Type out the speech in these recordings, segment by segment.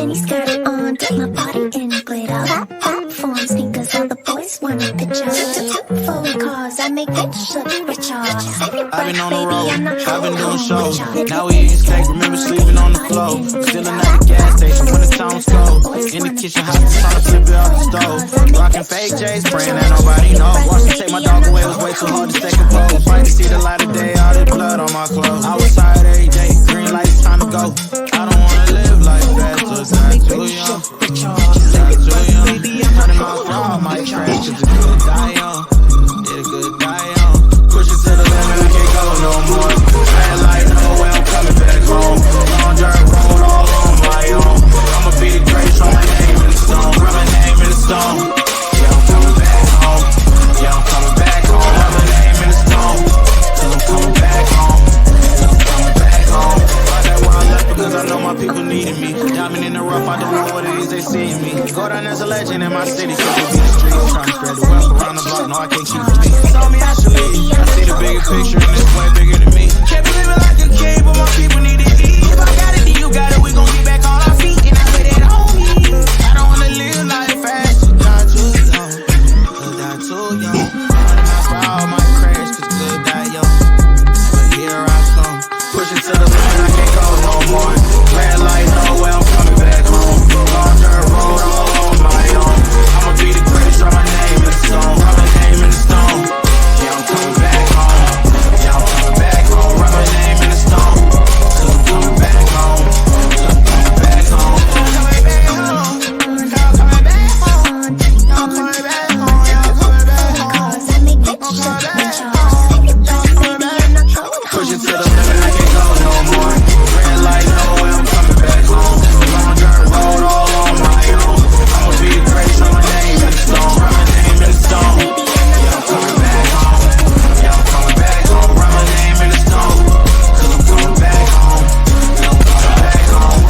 mini skirt on, dip my body in glitter. Platform sneakers, all the boys want a picture. Fold cars, I make rich look richer. I've been on the road, I've been doing shows. Now we eating steak, remember sleeping on the floor. Still at the gas station when the town's cold. In the kitchen, hot, trying to flip it off the stove. Rockin' fake J's, praying that nobody know. Watch me take my dog away, it was way too hard to stay composed. Fight to see the light of day, all the blood on my clothes. I was tired every day, green light, it's time to go. I don't wanna live like that, just not too young. Not too young. 100 miles per hour, might crash, cause it could die young. It could die young. Push it to the limit, I can't go no more. Red light, no way, I'm coming back home. Long dirt road, all on my own. I'ma be the greatest, write my name in the stone. Write my name in the stone. Yeah, I'm coming back home. Yeah, I'm coming back home. Write my name in the stone. Cause I'm coming back home. I'm coming back home. Right back where I left because I know my people needed me. Diamond in the rough, I don't know what it is they see in me. Go down as a legend in my city, so they be the streets. Trying to spread the wealth around the block, no, I can't keep it me. Told me I should leave. I see the bigger picture and it's way bigger than me. Can't be living like a king, but my people need to eat. If I got it, then you got it, we gon' get back on our feet. And I say that on me. I don't wanna live life fast, so die too young. Die too young. Running my crowd might crash, cause good die young. But here I come. Push it to the limit, I can't go no more. Red light, no way, I'm coming back home. Long dirt road, all on my own. I'ma be the greatest, write my name in the stone. Write my name in the stone. Yeah, I'm coming back home. Yeah, I'm coming back home. Write my name in the stone. Cause I'm coming back home. I'm coming back home. I'm coming back home. I'm coming back home. I'm coming back home. I'm coming back home. Cause I make rich look richer. Push it to the limit, I can't go no more. Red light, no way, I'm coming back home. Long dirt road, all on my own. I'ma be the greatest, write my name in the stone. Write my name in the stone. Yeah, I'm coming back home. Yeah, I'm coming back home. Write my name in the stone. Cause I'm coming back home. Yeah, I'm coming back home.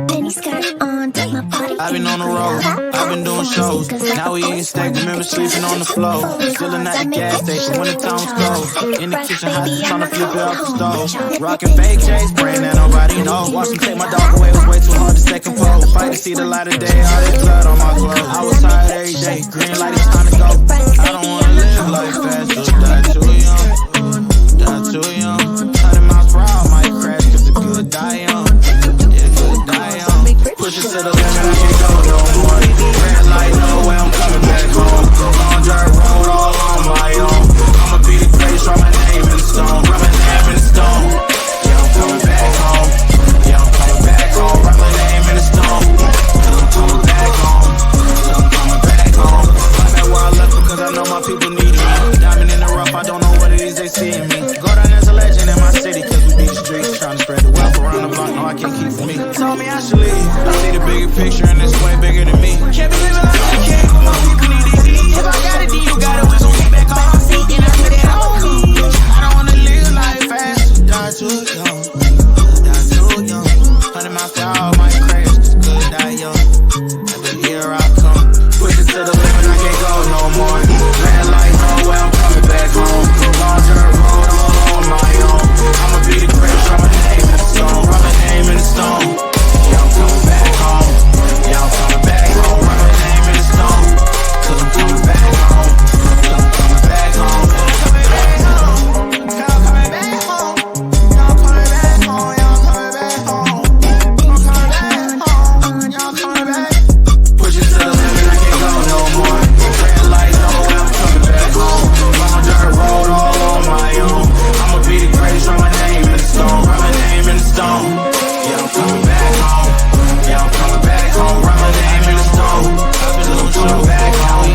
Mini skirt on, dip my body I've been on the road, I've been doing shows. Now we eating steak, remember sleeping on the floor. Still at the gas station when the town's cold. In the kitchen, hot, trying to flip it off the stove. Rockin' fake J's, praying that nobody know. Watch them take my dog away, it was way too hard to stay composed. Fight to see the light of day, all this blood on my clothes. I was tired every day, green light, it's time to go. I don't wanna live like fast, so die too young. Die too young. 100 miles per hour, might crash, cause it could die young. It could die young. Push it to the limit, I can't go no more. Red light, no way, I'm coming back home. Long dirt road, all on my own. I'ma be the greatest, write my name in the stone. Write my name in the stone. Yeah, I'm coming back home. Yeah, I'm coming back home. Write my name in the stone. Cause I'm coming back home. Cause I'm coming back home. I'm at where I left because I know my people needed me. Diamond in the rough, I don't know what it is they see in me. Go down as a legend in my city, cause we beat the streets. Trying to spread the wealth around the block, no, I can't keep it me. Told me I should leave. I see the bigger picture and it's way bigger than me. Can't be living like a king, but my people need to eat. If I got it, then you got it, we gon' get back on our feet. And I say that on me. I don't wanna live life fast, so die too young. Die too young. 100 miles per hour, might crash, cause good die young. But here I come. Push it to the limit, I can't go no more. Red light, no way, I'm coming back home. Long dirt road, all on my own. I'ma be the greatest, write my name in the stone. Write my name in the stone. Yeah, I'm coming back home. Yeah, I'm coming back home. Write my name in the stone. Cause I'm coming back home. Yeah, I'm coming back home. Coming back home. Yeah, I'm coming back home. Yeah, I'm coming back home. Yeah, I'm coming back home. I'm coming back home. Yeah, I'm coming back. Push it to the limit, I can't go no more. Red light, no way, I'm coming back home. Long dirt road, all on my own. I'ma be the greatest, write my name in the stone. Write my name in the stone. Yeah, I'm coming back home. Yeah, I'm coming back home. Write my name in the stone. I'm coming back home.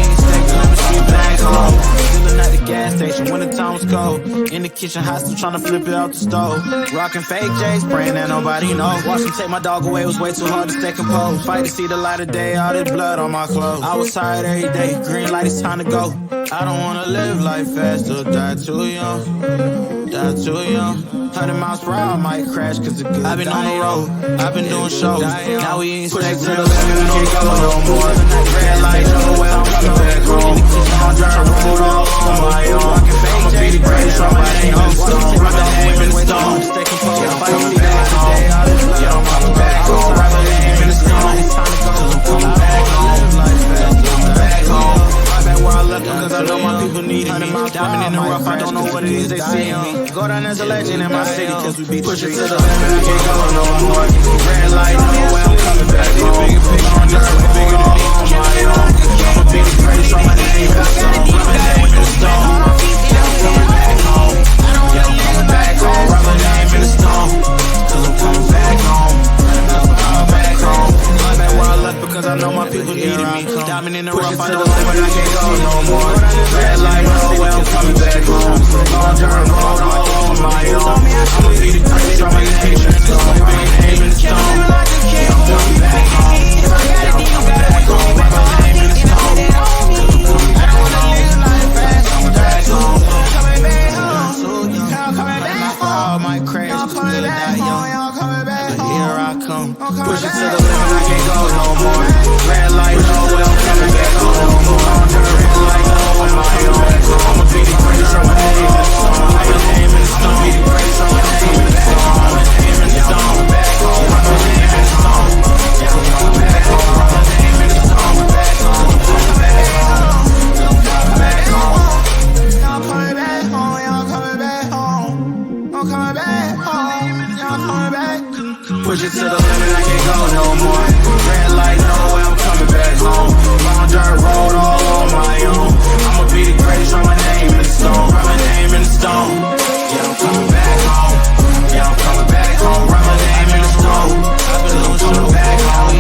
Let me see back home. Still at the gas station when the town's cold. In the kitchen, hot, still trying to flip it out the stove. Rockin' fake J's, praying that nobody know. Watch me take my dog away, it was way too hard to stay composed. Fight to see the light of day, all this blood on my clothes. I was tired every day, green light, it's time to go. I don't wanna live life fast, so die too young. die too young. 100 miles per hour, I might crash cause it good. I've been on the road, I've been doing shows. Now we ain't steak to the limit, can't go no more. Red light, nowhere, I'm coming back home. On dirt road, all on my own. I'ma be the greatest, on my name in the stone. Write my name in the stone. Yeah, I'm coming back home. Yeah, I'm coming back home. Write my name in the stone. Cause I'm coming back home. Coming back home. I'm back where I left them cause I know my people needed me. Diamond in the rough, I don't know what it is they see in me. Go down as a legend in my city cause we beat the streets. Push it to the limit, I can't go no more. Red light, nowhere, I'm coming back home. On this way, bigger than me on my own. I'ma be the greatest, on my name in the stone. Write my name in the stone. Yeah, I'm coming back home. Yeah, I'm coming back home. Write my name in the stone. Cause I'm coming back home. I'm coming back home. I'm back where I left because I know my people needed me. Diamond in the rough, I don't know when I can't go no more. Red light, nowhere, I'm coming back home. On dirt road, all on my own. I'ma be the greatest, on my name in the stone. Write my name in the stone. Yeah, I'm coming back home. Yeah, I'm coming back home. Write my name in the stone. Cause I'm coming back home. Coming back home. Coming back home. I'm coming back home. I might crash, I'm coming back home. But here I come. Push it to the limit, I can't go no more. Red light, nowhere, I'm coming back home. On dirt, red light, nowhere, my own. I'ma be the greatest, on my name in the stone. Write my name in the stone. Be the greatest, on my name in the stone. Write my name in the stone. Back home, write my name in the stone. Yeah, I'm coming back home. Write my name in the stone. Back home, I'm coming back home. I'm coming back home. I'm coming back home. I'm coming back home. I'm coming back home. I'm coming back. Push it to the limit, I can't go no more. Red light, nowhere, I'm coming back home. On dirt road, all on my own. I'ma be the greatest, write my name in the stone. Write my name in the stone. Yeah, I'm coming back home. Yeah, I'm coming back home. Write my name in the stone. I've been coming back home.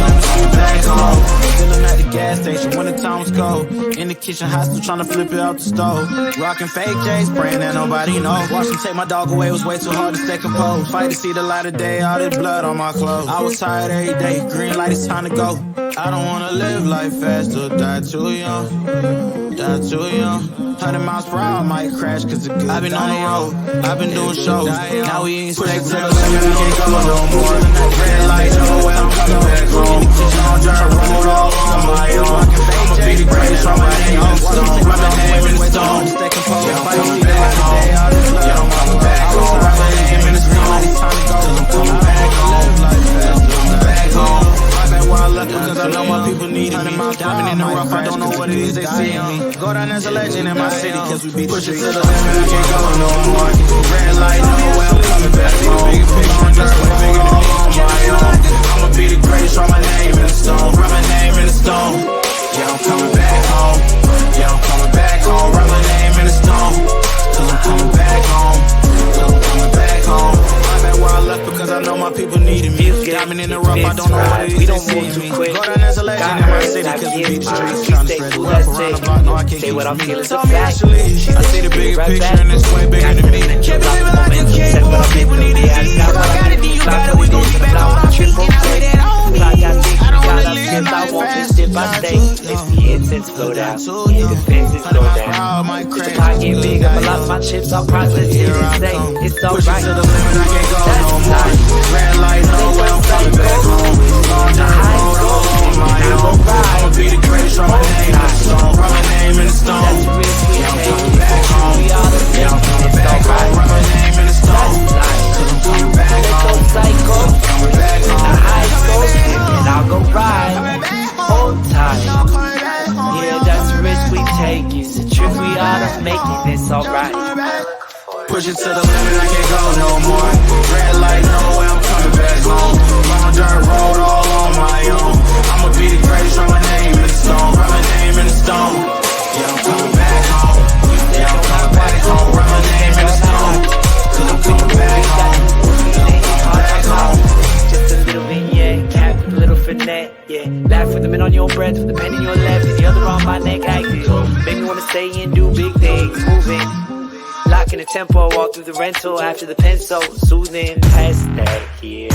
I'm coming back home. Chillin' at the gas station when the times go. In the kitchen, hot still tryna flip it out the stove. Rockin' fake J's, praying that nobody knows. Watch them take my dog away, it was way too hard to stay composed. Fight to see the light of day, all this blood on my clothes. I was tired every day, green light, it's time to go. I don't wanna live life fast or die too young. Die too young. 100 miles per hour, I might crash cause it good. I've been on the road, I've been doing shows. Now we ain't steak to the limit, I can't go no more. Red light, nowhere, I'm coming back home. On dirt road, all on my own. I'ma be the greatest, on my name in the stone. Write my name in the stone. Yeah, I'm coming back home. Yeah, I'm coming back home. Write my name in the stone. Cause I'm coming back home. Coming back home. I'm back where I left because I know my people needed me. Diamond in the rough, I don't know what it is they see in me. Go down as a legend in my city cause we beat the streets. Push it to the limit, I can't go no more. Red light, nowhere, I'm coming back home. On dirt road, bigger than me on my own. I'ma be the greatest, write my name in the stone. Write my name in the stone. Yeah, I'm coming back home. Yeah, I'm coming back home. Write my name in the stone. Cause I'm coming back home. Cause I'm coming back home. I'm back where I left because I know my people needed me. Diamond in the rough, I don't know what it is. We don't move too quick. Go down as a legend in my city cause we beat the streets. Tryna spread the love around the block, no I can't say keep what I'm feeling. Tell me I should leave. I see the bigger picture and it's way bigger than me. Can't believe it like you can't do my people need it. If I got it, then you got it. We gon' get back on our feet and I lay that on me. I don't wanna live life fast. If the incense flow down, if the fences go down, if the pot get big, I'ma lock my chips off process here and say it's alright. Push it to the limit, I can't go no more. Red light, nowhere, I'm coming back home. On dirt road, all on my own. I'ma be the greatest, write my name in the stone. Write my name in the stone. Yeah, I'm coming back home. Yeah, I'm coming back home. Write my name in the stone. Cause I'm coming back home. I'm coming back home. And I'll go ride. Hold tight. Yeah, that's the risk we take. It's a trip we ought to make it. It's alright. Push it to the limit, I can't go no more. Red light, nowhere, I'm coming back home. On dirt road, all on my own. I'ma be the greatest, write my name in the stone. Write my name in the stone. Yeah, I'm coming back home. Yeah, I'm coming back home. Write my name in the stone. Cause I'm coming back home. Back home. Just a little vignette, cap with a little finette, yeah. Laugh with the men on your breath, with the pen in your left and the other on my neck, active. Make me wanna stay and do big things, moving. Locking the tempo, walk through the rental after the pencil, soothing past that here.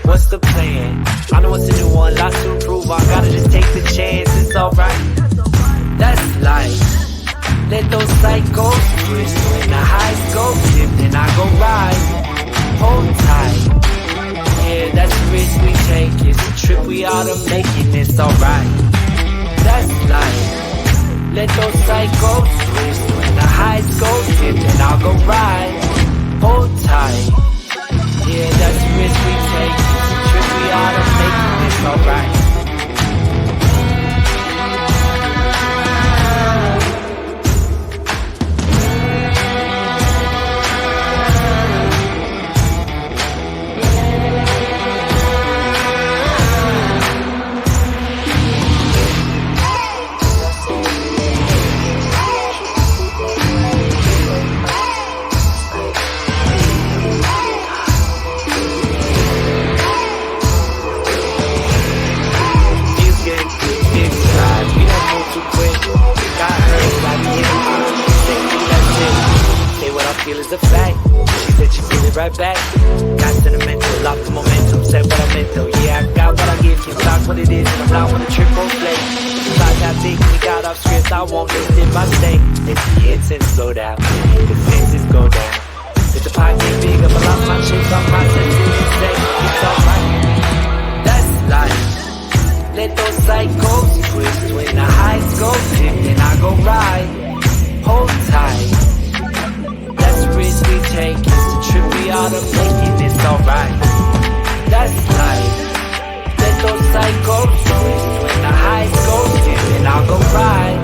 What's the plan? I know it's a new one, lots to improve on. Gotta just take the chance, it's alright. That's life. Let those cycles twist when the high scope dip, then I go ride. Hold tight. Yeah, that's the risk we take. It's a trip we ought to make, and it's alright. That's life. Let those cycles twist when the highs go dip, then I'll go ride. Hold tight. Yeah, that's the risk we take. It's a trip we ought to make, and it's alright. Is a fact. She said she feel it right back. Got sentimental, locked the momentum, said what I meant though. Yeah, I got what I give, can't talk what it is, and I'm not on a trip or play. Besides how big we got off script, I won't lift it by stay. It's the hits and slow down, the fences go down. If the pot get bigger, but lost my chips, I'm processing and say, it's alright. That's life. Let those cycles twist when the highs go dip, then I go ride. Hold tight. That's the risk we take, it's a trip we ought to make, and it's alright. That's life. Let those cycles twist when the highs go dip, then I'll go ride.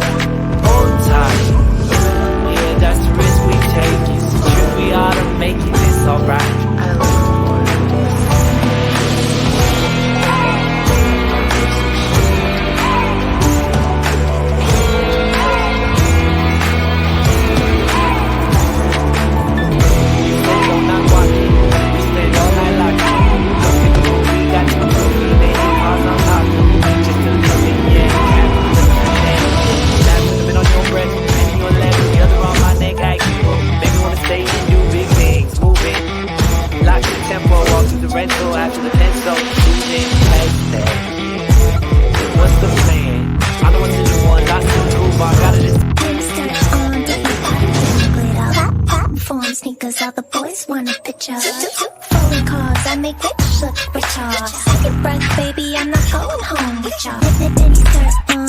Hold tight. Yeah, that's the risk we take, it's a trip we ought to make, and it's alright. Rental after the pencil, choosing past that. What's the plan? I know what's the new one, lots of cool, but I gotta just on glitter. Platform sneakers, all the boys want a picture. Foreign cars, I make rich look richer. Take a breath, baby, I'm not going home with y'all. Mini skirt on